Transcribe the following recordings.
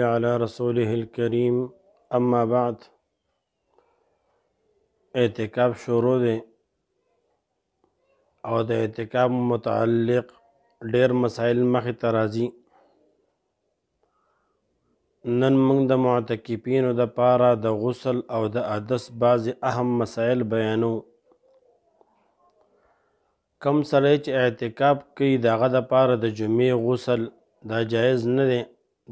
على رسوله الكريم اما بعد اعتکاف شروع دی او د اعتکاف متعلق ډیر مسائل مخې ته راځي. نن موږ د معتکفینو د پاره د غسل او د احدث بعضې اهم مسائل بیانو. کم سړی چې اعتکاف کوي د هغه د پاره د جمعې غسل دا جایز نه دی،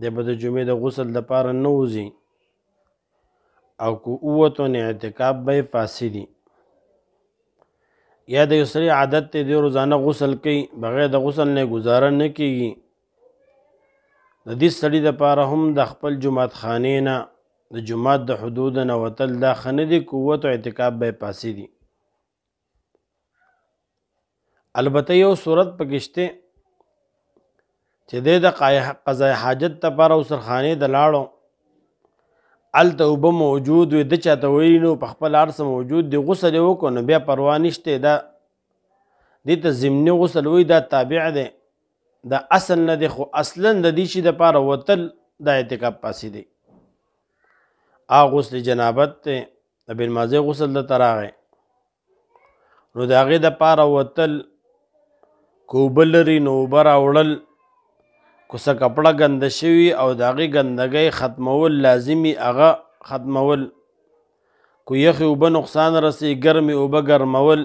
دی به د جمعې د غسل د پاره نه وځي او که ووتو نو اعتکاف به یې فاسدي. یا د یو سړي عادت دی دی روزانه غسل کوي، بغیر د غسل نه ګزاره نه کیږي، د دې سړي دپاره هم د خپل جومات خانې نه د جومات د حدود نه وتل دا ښه نه دي، که ووتو اعتکاف به یې فاسدي. البته یو صورت پکې شته چې دی د قضای حاجت دپاره اوسرخانې ته لاړو، هلته اوبه موجود وي، ده چاته ویلي نو په خپل هر څه موجود دی، غسل یې وکړو نو بیا پروا نشته. دا دې ته ضمني غسل وایي، دا تابع دی، دا اصل نه دی، خو اصلا د دې شي دپاره وتل دا اعتکاف فاسد دی. غسل جنابت دی، د بېلمازۍ غسل دته راغی نو د هغې دپاره وتل، که اوبه لري نو اوبه راوړل، که څه کپړه ګنده شوي او د هغې ګندګۍ ختمول لازمي هغه ختمول، که یخې اوبه نقصان رسوي ګرمې اوبه ګرمول،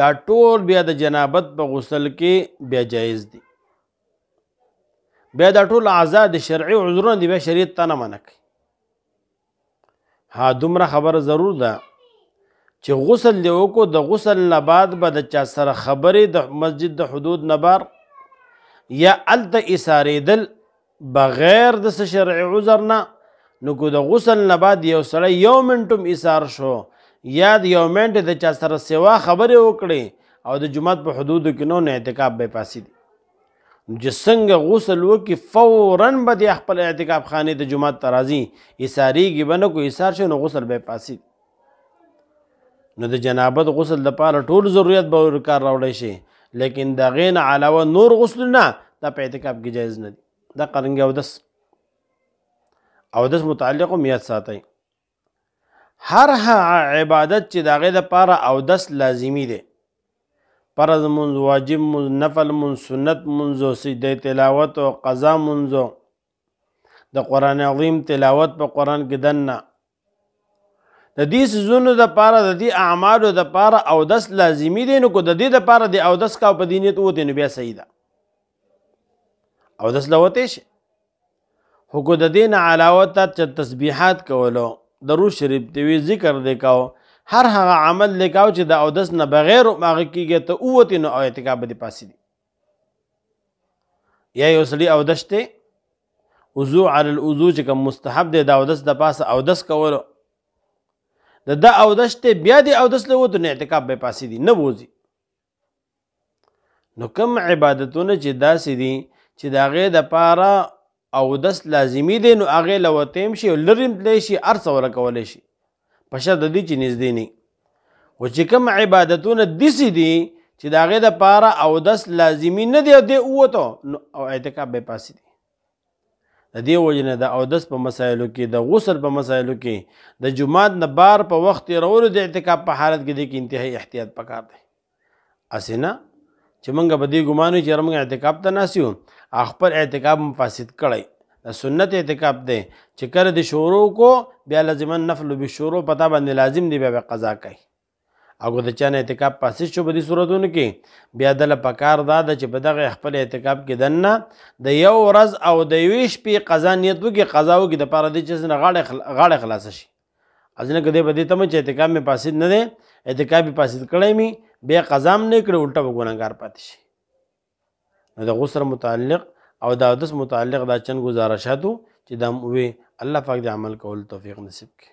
دا ټول بیا د جنابت په غسل کې بیا جایز دي. بیا دا ټول اعضاء د شرعي عذرونه دي، بیا شریعت ته نه منع کوي. دومره خبره ضرور ده چې غسل دی وکړو، د غسل نه بعد به د چا سره خبرې د مسجد د حدود نه بار یا هلته ایسارېدل بغیر د څه شرعي عذر نه، نو که د غسل نه بعد یو سړی یو منټ هم ایسار شو یا د یو منټ د چا سره سوا خبرې وکړې او د جومات په حدودو کې نو اعتکاف به یې فاسد دي. چې څنګه غسل وکړي فوراً به د خپل اعتکاف خانې د جومات ته راځي، ایسارېږي به نه، که ایسار شي نو غسل به یې فاسد. نو د جنابت غسل دپاره ټول ضرورت به کار راوړی شي، لیکن د هغې نه علاوه نور غسلونه دا په اعتکاف کې جایز نه دي. دا قرنګې اودس متعلق هم یاد ساتئ. هر هغه عبادت چې د هغې دپاره اودس لازمي دی، فرض منځ، واجب منځ، نفل منځ، سنت منځ، سجده تلاوت او قضا منځ، د قرآن عظیم تلاوت په قرآن کې دننه، د دې څیزونو دپاره د دې اعمالو دپاره اودس لازمي دی. نو که د دې دپاره د اودس کا په دې نیت ووتې نو بیا صحیح ده، اودس له وتی شي. خو که د دې نه علاوه ته تسبیحات کولو، درود شریف دی وی، ذکر دی کوو، هر هغه عمل دی کوو چې د اودس نه بغیر هغه کېږي ته ووتې نو اعتکاف به دې فاسد. یا یو سړي اودس دی، وضو علی الوضو چې کوم مستحب دی د اودس د پاسه اودس کولو، د اودس دی بیا د اودس له ووتو نو اعتکاف به یې فاسد دي، نه وځي. نو کوم عبادتونه چې داسې دي چې د هغې دپاره اودس لازمي دی، نو هغې له وتی شي او لرې هم تللی شي، هر څه وله کولی شي په شرط د دې چې نږدې نه وي. خو چې کوم عبادتونه داسې دي چې د هغې دپاره اودس لازمي نه دی او دی ووتو نو اعتکاف به یې فاسد دي. د دې وجې نه د اودس په مسایلو کې، د غسل په مسایلو کې، د جومات نه بار په وخت تېرولو د اعتکاف په حالت کې دی کې انتهایي احتیاط پکار دی. هسې نه چې موږ به دې ګمان وي چې یاره موږ اعتکاف ته ناست یو، خپل اعتکاف هم فاسد کړی. د سنت اعتکاف دی چې کله د شروع کو بیا لازما نفل به شروع پتا باندې لازم دی، بیا به قضا کوي. او که د چا نه اعتکاف فاسد شو په دې صورتونو کې، بیا دله پکار دا ده چې په دغه خپل اعتکاف کې دننه د یو ورځ او د یوې شپې قضا نیت وکړي، قضا وکړي دپاره دې چې نه غاړه خلاصه شي. ځینې که دی په دې تمه چې اعتکاف مې فاسد نه دی، اعتکاف یې فاسد کړی مې، بیا قضا هم نه کړی، الټه به ګناهګار پاتې شي. نو د غسل متعلق او د اودس متعلق دا چند گزارشاتو چې دا وی الله پاک د عمل کول توفیق نصیب کړي.